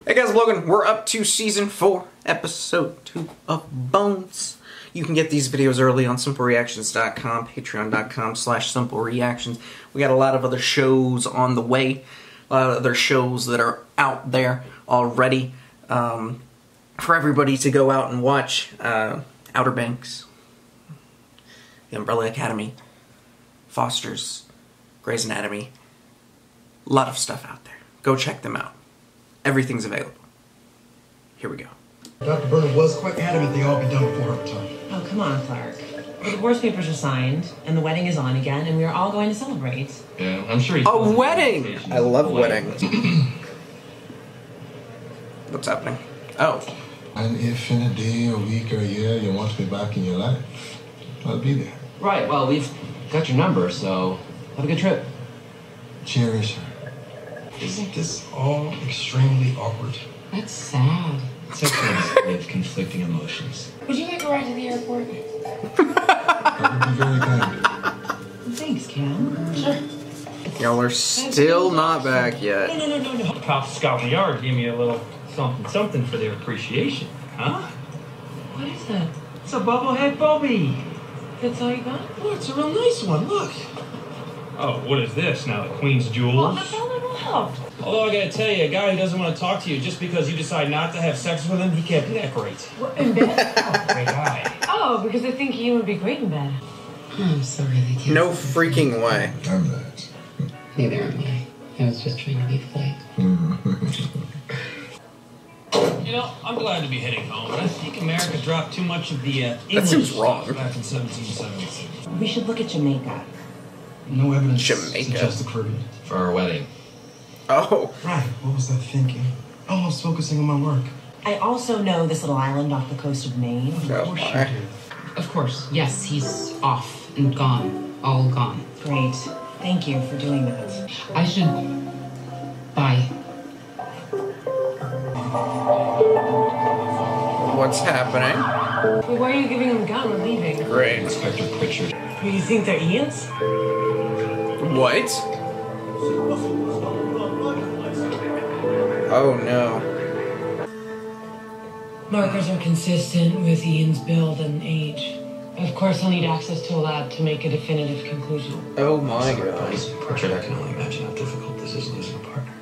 Hey guys, Logan, we're up to Season 4, Episode 2 of Bones. You can get these videos early on SimpleReactions.com, Patreon.com/SimpleReactions. We got a lot of other shows on the way, a lot of other shows that are out there already for everybody to go out and watch. Outer Banks, The Umbrella Academy, Foster's, Grey's Anatomy. A lot of stuff out there. Go check them out. Everything's available. Here we go. Dr. Bernard was quite adamant they all be done before her time. Oh, come on, Clark. The divorce papers are signed, and the wedding is on again, and we are all going to celebrate. Yeah, I'm sure he's... A wedding! I love weddings. What's happening? Oh. And if in a day, a week, or a year you want me back in your life, I'll be there. Right, well, we've got your number, so have a good trip. Cherish her. Isn't this all extremely awkward? That's sad. It's actually a display of conflicting emotions. Would you like a ride to the airport? That would be very kind. Thanks, Cam. Sure. Y'all are still not back yet. No. The cops scouting the yard gave me a little something for their appreciation. Huh? What is that? It's a bubblehead Bobby. That's all you got? Oh, it's a real nice one, look. Oh, what is this now? The Queen's Well, jewels? that's all it'll help. Although I gotta tell you, a guy who doesn't want to talk to you just because you decide not to have sex with him, he can't be that great. What, in bed? Great guy. Oh, because I think you would be great in bed. I'm sorry they can't. No freaking way. I'm not. Neither am I. I was just trying to be polite. You know, I'm glad to be heading home, but I think America dropped too much of the That seems English wrong. stuff back in 1776. We should look at Jamaica. No evidence Jamaica. suggests the Caribbean. For our wedding. Oh. Right, what was I thinking? Oh, I was focusing on my work. I also know this little island off the coast of Maine. Of Oh, course you my. did. Of course, yes, he's off and gone. All gone. Great. Thank you for doing that. I should... Bye. What's happening? Well, why are you giving him a gun? We're leaving. Great. Inspector Pritchard. You think they're Ian's? What? Oh no. Markers are consistent with Ian's build and age. Of course, he'll need access to a lab to make a definitive conclusion. Oh my god. Pritchard, I can only imagine how difficult this is losing a partner.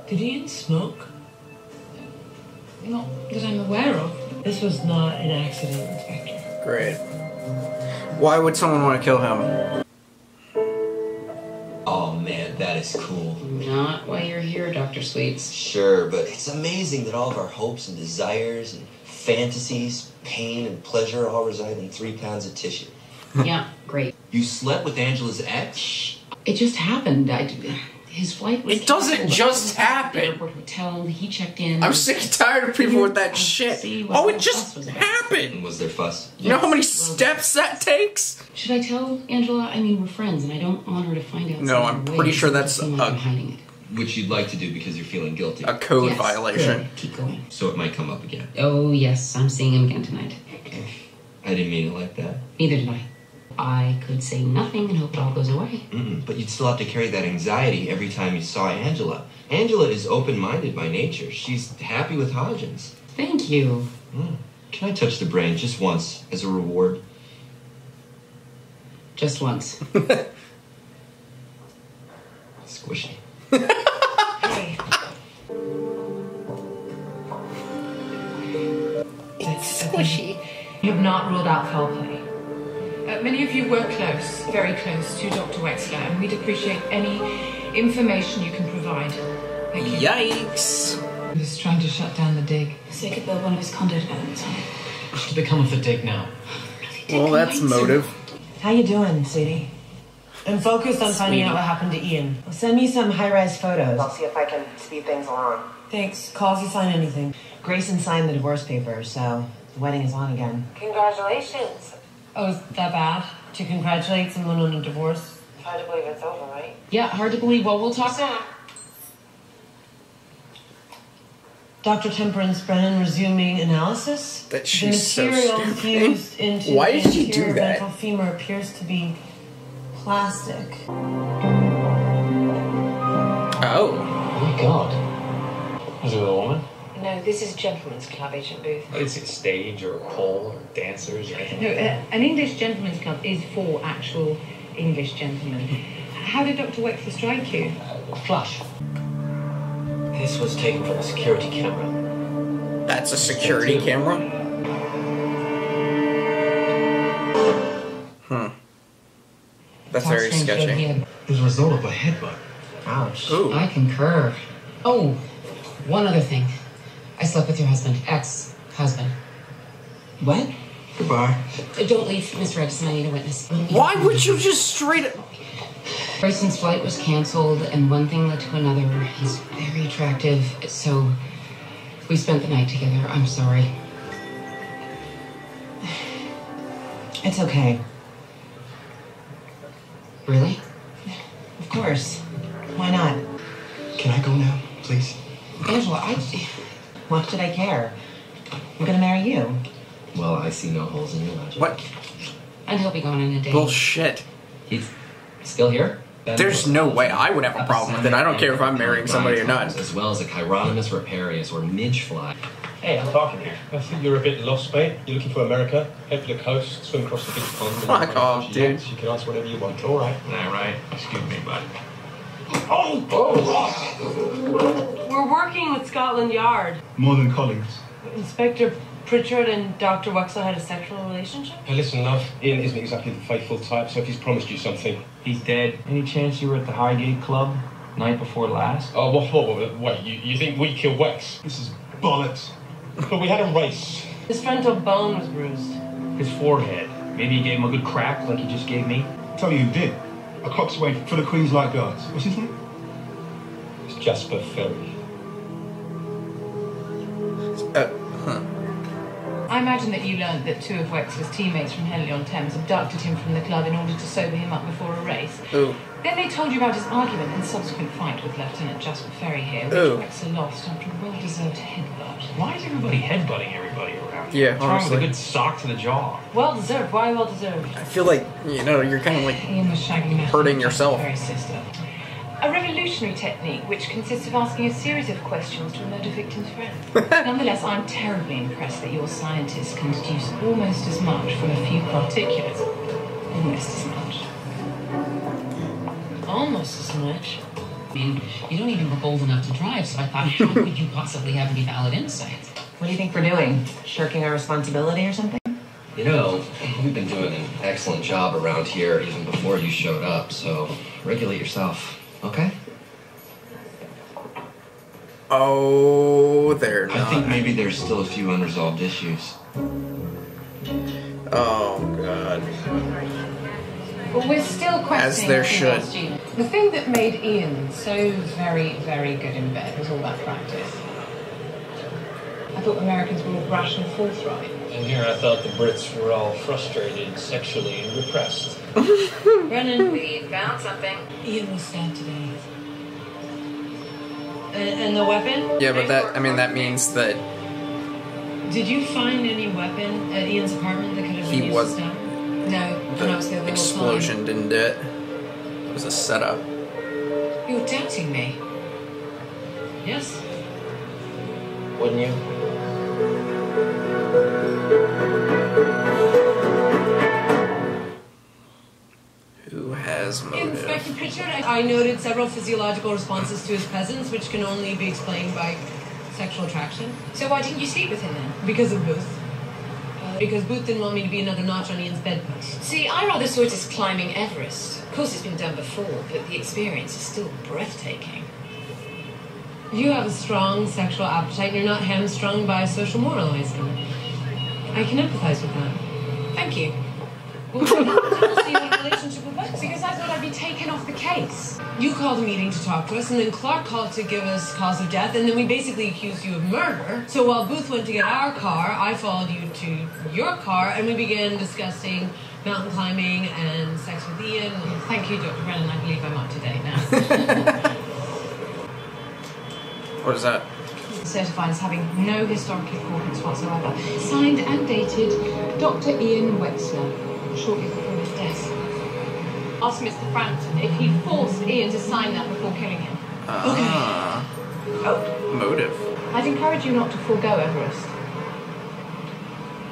Did Ian smoke? Not that I'm aware of. This was not an accident, Inspector. Great. Why would someone want to kill him? Oh man, that is cool. Not why you're here, Dr. Sweets. Sure, but it's amazing that all of our hopes and desires and fantasies, pain and pleasure all reside in 3 pounds of tissue. Yeah, great. You slept with Angela's ex? It just happened. His flight was It doesn't canceled. just I was at the happen. airport hotel. He checked in. I'm sick and tired of people with that I shit. see what Oh, all it the just fuss was about. happened. And was there fuss? You know how many Yes, well, steps that takes? Should I tell Angela? I mean, we're friends, and I don't want her to find out. No, some I'm other pretty way. sure I that's just don't want her hiding it. Which you'd like to do because you're feeling guilty. A code Yes, violation. good. Keep going. So it might come up again. Oh yes, I'm seeing him again tonight. I didn't mean it like that. Neither did I. I could say nothing and hope it all goes away. But you'd still have to carry that anxiety every time you saw Angela. Angela is open-minded by nature. She's happy with Hodgins. Thank you. Can I touch the brain just once as a reward? Just once. Squishy. Hey. It's squishy. You have not ruled out foul play. Many of you were close, very close to Dr. Wexler, and we'd appreciate any information you can provide. Thank you. Yikes. I'm just trying to shut down the dig. They could build one of his condo developments on it. What's become of the dig now? Well, that's motive. How you doing, sweetie? I'm focused on finding out what happened to Ian. Send me some high-res photos. I'll see if I can speed things along. Thanks. Call if you find anything. Grayson signed the divorce papers, so the wedding is on again. Congratulations. Oh, is that bad? To congratulate someone on a divorce? It's hard to believe it's over, right? Yeah, hard to believe. Well, we'll talk soon. Dr. Temperance Brennan resuming analysis. That she's so the material stupid. fused into Why the did she do anterior that? ventral femur appears to be plastic. Oh. Oh my god. Is it with a woman? No, this is a gentleman's club, Agent Booth. I didn't see a stage or a pole or dancers or anything. No, an English gentleman's club is for actual English gentlemen. How did Dr. Wexler strike you? Flush. This was taken from a security camera. That's a security camera? That's very sketchy. It was a result of a headbutt. Ouch. Ooh. I concur. Oh, one other thing. I slept with your husband, ex-husband. What? Goodbye. Don't leave, Mr. Edison. I need a witness. Why would you just straight up... Grayson's flight was canceled, and one thing led to another. He's very attractive, so we spent the night together. I'm sorry. It's okay. Really? Of course. Why not? Can I go now, please? Angela, What should I care? I'm gonna marry you. Well, I see no holes in your logic. What? And he'll be gone in a day. Bullshit. He's still here? There's no way I would have a problem with it. I don't care if I'm marrying somebody or not. As well as a Chironomus riparius or midgefly. Hey, I'm talking here. I think you're a bit lost, mate. You're looking for America. Head for the coast, swim across the big pond. Fuck off, dude. Yanks. You can ask whatever you want. All right. All right. Excuse me, bud. We're working with Scotland Yard. More than colleagues. Inspector Pritchard and Dr. Wexler had a sexual relationship? Hey, listen, love. Ian isn't exactly the faithful type, so if he's promised you something... He's dead. Any chance you were at the Highgate Club night before last? Oh, wait, you think we killed Wex? This is bollocks. But we had a race. His frontal bone was bruised. His forehead. Maybe you gave him a good crack like you just gave me? Tell you who did. A coxswain for the Queen's Light Guards. What's his name? It's Jasper Ferry. I imagine that you learned that two of Wexler's teammates from Henley-on-Thames abducted him from the club in order to sober him up before a race. Ooh. Then they told you about his argument and subsequent fight with Lieutenant Jasper Ferry here, which Ooh. Wexler lost after a well-deserved headbutt. Why is everybody headbutting everybody around? Yeah, What's wrong with honestly. a good sock to the jaw? Well-deserved. Why well-deserved? I feel like, you're kind of like Ian was shagging Matthew hurting Jasper yourself. Ferry's sister. A revolutionary technique which consists of asking a series of questions to a murder victim's friend. Nonetheless, I'm terribly impressed that your scientists can deduce almost as much from a few particulates. Almost as much. Almost as much. I mean, you don't even look old enough to drive, so I thought, how could you possibly have any valid insights? What do you think we're doing? Shirking our responsibility or something? You know, we've been doing an excellent job around here even before you showed up, so regulate yourself, okay? Oh, they're not. I think maybe there's still a few unresolved issues. Oh, God. Well, we're still questioning As there should. The thing that made Ian so very, very good in bed was all that practice. I thought Americans were all brash and forthright. And here I thought the Brits were all frustrated sexually and repressed. Brennan, We found something. Ian was stabbed today. And the weapon? Yeah, but that means that Did you find any weapon at Ian's apartment that could have been He used was- to stab him? No, and I was there the whole explosion didn't do it. It was a setup. time. You're doubting me. Yes. Wouldn't you? Who has motive? Inspector Pritchard, I noted several physiological responses to his presence, which can only be explained by sexual attraction. So why didn't you sleep with him then? Because of Booth. Because Booth didn't want me to be another notch on Ian's bedpost. See, I rather saw it as climbing Everest. Of course, it's been done before, but the experience is still breathtaking. You have a strong sexual appetite and you're not hamstrung by social moralizing. I can empathize with that. Thank you. Well, why didn't you see the relationship with Wex? Because I thought I'd be taken off the case. You called a meeting to talk to us, and then Clark called to give us cause of death, and then we basically accused you of murder. So while Booth went to get our car, I followed you to your car, and we began discussing mountain climbing and sex with Ian. Thank you, Dr. Brennan. I believe I'm up to date now. What is that? Certified as having no historic importance whatsoever. Signed and dated, Dr. Ian Wexler, shortly before his death. Ask Mr. Frampton if he forced Ian to sign that before killing him. Motive. I'd encourage you not to forego Everest.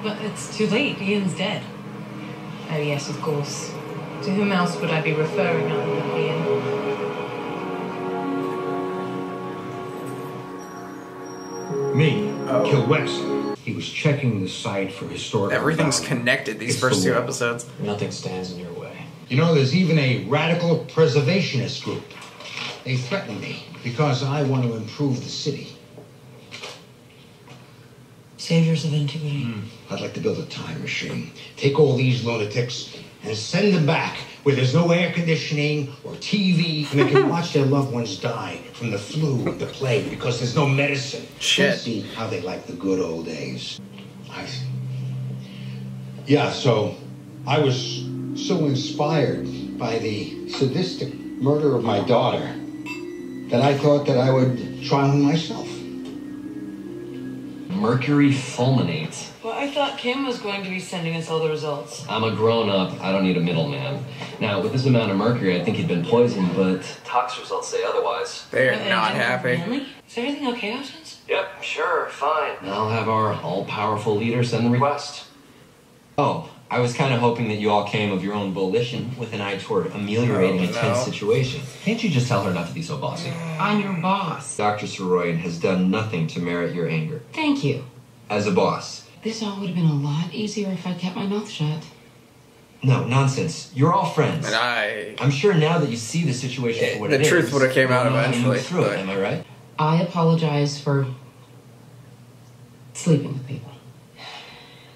But it's too late. Ian's dead. Oh yes, of course. To whom else would I be referring other than Ian? Me, Kill West. He was checking the site for historical Everything's value. connected, these It's first the two law. episodes. Nothing stands in your way. You know, there's even a radical preservationist group. They threaten me because I want to improve the city. Saviors of antiquity. I'd like to build a time machine. Take all these lunatics and send them back where there's no air conditioning or TV, and they can watch their loved ones die from the flu and the plague because there's no medicine. Shit. Let's see how they like the good old days. Yeah, so I was so inspired by the sadistic murder of my daughter that I thought that I would try one myself. Mercury fulminate. Well, I thought Kim was going to be sending us all the results. I'm a grown-up. I don't need a middleman. Now, with this amount of mercury, I think he'd been poisoned, but tox results say otherwise. They're not happy. Really? Is everything okay, Oceans? Yep, sure, fine. I'll have our all-powerful leader send the request. Oh, I was kind of hoping that you all came of your own volition with an eye toward ameliorating a tense situation. Can't you just tell her not to be so bossy? I'm your boss. Dr. Soroyan has done nothing to merit your anger. Thank you. As a boss. This all would have been a lot easier if I'd kept my mouth shut. No, nonsense. You're all friends. And I'm sure now that you see the situation for what it the is. truth would have came out you'll know how to eventually. move through it, but- am I right? I apologize for sleeping with people.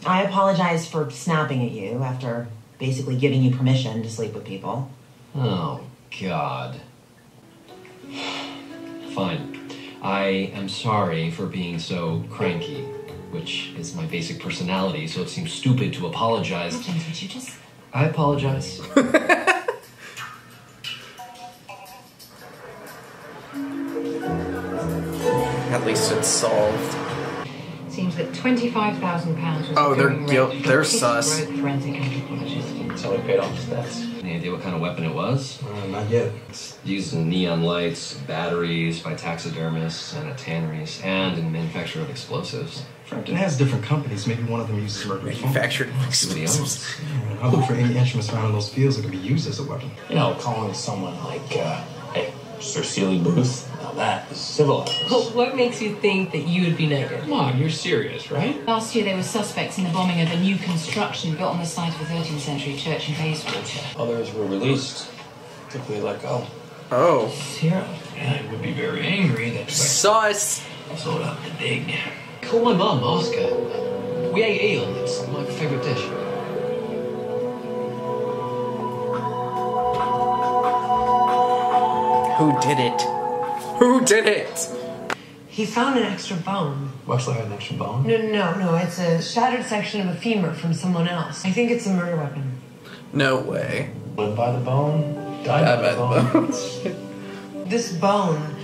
I apologize for snapping at you after basically giving you permission to sleep with people. Oh, God. Fine. I am sorry for being so cranky, which is my basic personality, so it seems stupid to apologize. James, would you just... I apologize. At least it's solved. Seems that £25,000 was Oh, the going rate for they're a pretty sus. broke forensic anthropologist. Until he paid off his debts. Any idea what kind of weapon it was? Not yet. It's used in neon lights, batteries, by taxidermists, and at tanneries, and in manufacture of explosives. Frampton has different companies. Maybe one of them uses mercury. Manufactured Somebody else. I'll look for any instruments found in those fields that could be used as a weapon. You know, calling someone like, hey, Sir Sealy Booth, now that is civilized. Well, what makes you think that you would be knighted? Come on, you're serious, right? Last year, they were suspects in the bombing of a new construction built on the site of a 13th century church in Bayswater. Others were released. Typically let go. Oh. Zero. Yeah, I would be very angry that Sus. I sold out the dig. Call my mum, ask her. We ate eel, it's my favourite dish. Who did it? Who did it? He found an extra bone. Wesley had an extra bone. No, it's a shattered section of a femur from someone else. I think it's a murder weapon. No way. Lived by the bone, died by the bone. This bone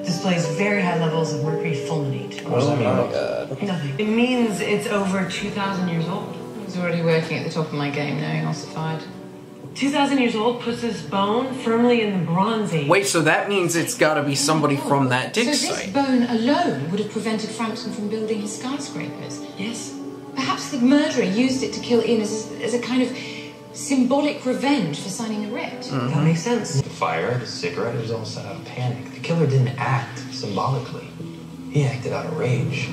displays very high levels of mercury fulminate. What does that mean? God. Nothing. It means it's over 2,000 years old. I was already working at the top of my game, knowing ossified. 2,000 years old puts this bone firmly in the Bronze Age. Wait, so that means it's gotta be somebody from that dig So this site. bone alone would have prevented Frampton from building his skyscrapers? Yes. Perhaps the murderer used it to kill Ian as a kind of symbolic revenge for signing the writ. That makes sense. The fire, the cigarette, it was all set out of panic. The killer didn't act symbolically. He acted out of rage.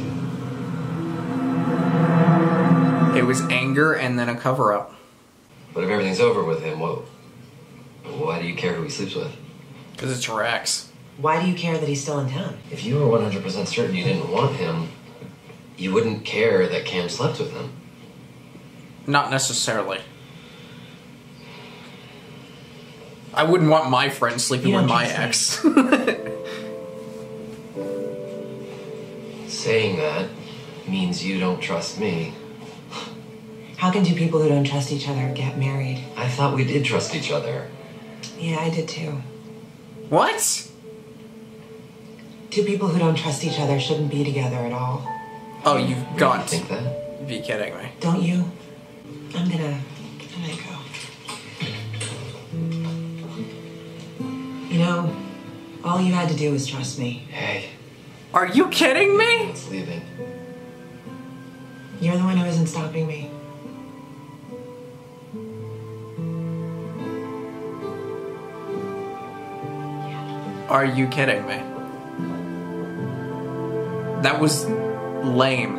It was anger and then a cover-up. But if everything's over with him, why do you care who he sleeps with? Because it's Rex. Why do you care that he's still in town? If you were 100% certain you didn't want him, you wouldn't care that Cam slept with him. Not necessarily. I wouldn't want my friend sleeping with my ex. Saying that means you don't trust me. How can two people who don't trust each other get married? I thought we did trust each other. Yeah, I did too. What? Two people who don't trust each other shouldn't be together at all. Oh, you've got to think that? Be kidding me. Don't you? I'm gonna go. You know, all you had to do was trust me. Hey, Are you kidding me? It's leaving. You're the one who isn't stopping me. Are you kidding me? That was lame.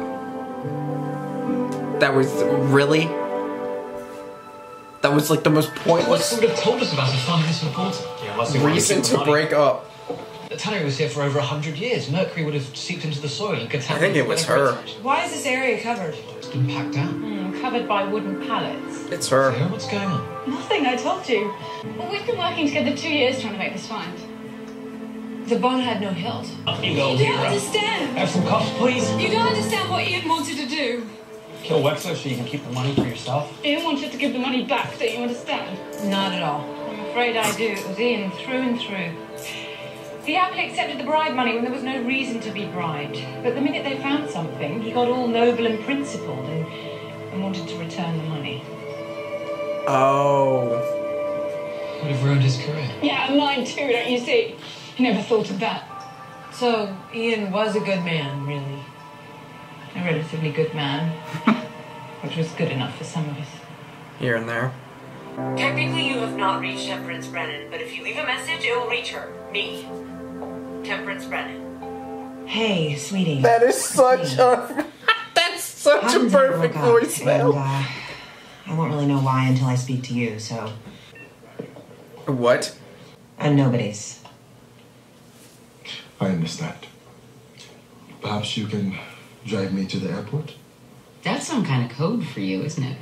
That was really? That was like the most pointless would have told us about it, finding this important. Yeah, reason to break up. The tannery was here for over 100 years. Mercury would have seeped into the soil and contaminated. I think it was her. Why is this area covered? It's been packed down. Covered by wooden pallets. It's her. Yeah, what's going on? Nothing, I told you. Well, we've been working together 2 years trying to make this find. The bone had no hilt. You go, You don't understand. Have some coffee, please. You don't understand what Ian wanted to do. Kill Wexler so you can keep the money for yourself. Ian wanted to give the money back, don't you understand? Not at all. I'm afraid I do. It was Ian through and through. He happily accepted the bribe money when there was no reason to be bribed. But the minute they found something, he got all noble and principled and wanted to return the money. Oh. Would have ruined his career. Yeah, mine too, don't you see? I never thought of that. So, Ian was a good man, really. A relatively good man. Which was good enough for some of us. Here and there. Technically, you have not reached Temperance Brennan, but if you leave a message, it will reach her. Me. Temperance Brennan. Hey, sweetie. That is such a... That's such a perfect voicemail. And, I won't really know why until I speak to you, so... What? I'm nobody's. I understand. Perhaps you can drive me to the airport? That's some kind of code for you, isn't it?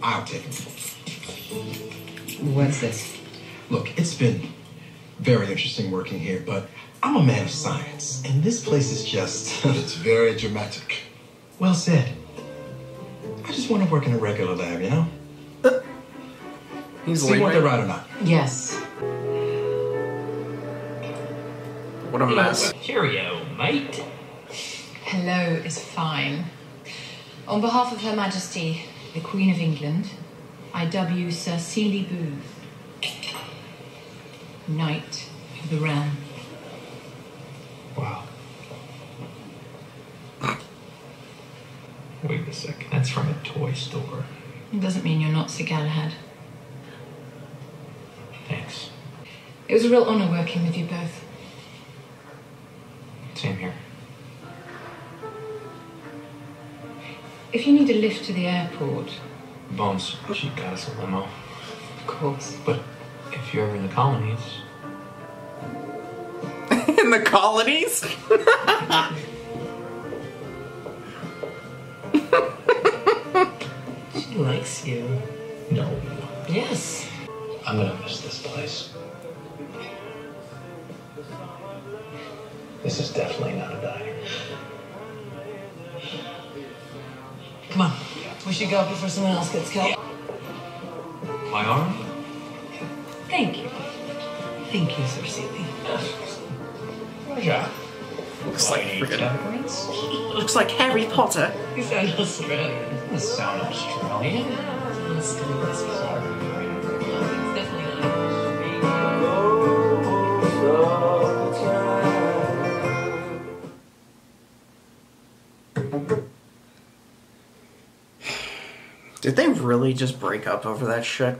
I'll take it. What's this? Look, it's been very interesting working here, but I'm a man of science, and this place is just... It's very dramatic. Well said. I just want to work in a regular lab, you know? He's See whether they're right or not. Yes. What a mess. Cheerio, mate. Hello is fine. On behalf of Her Majesty, the Queen of England, I dub you Sir Seeley Booth, Knight of the Realm. Wow. Wait a second. That's from a toy store. It doesn't mean you're not Sir Galahad. Thanks. It was a real honor working with you both. Same here. If you need a lift to the airport... Bones, she got us a limo. Of course. But if you're ever in the colonies... In the colonies? She likes you. No. Yes. I'm gonna miss this place. This is definitely not a diner. Come on. We should go before someone else gets killed. My arm? Thank you. Thank you, Sir Seeley. Pleasure. Looks like freaking... Looks like Harry Potter. You sound Australian. Doesn't sound Australian. Let's do this. It's definitely not. Did they really just break up over that shit?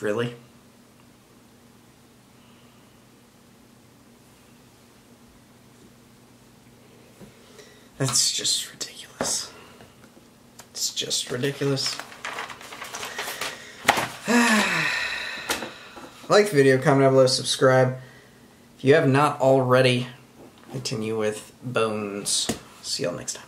Really? That's just ridiculous. It's just ridiculous. Like the video, comment down below, subscribe. If you have not already, continue with Bones. See y'all next time.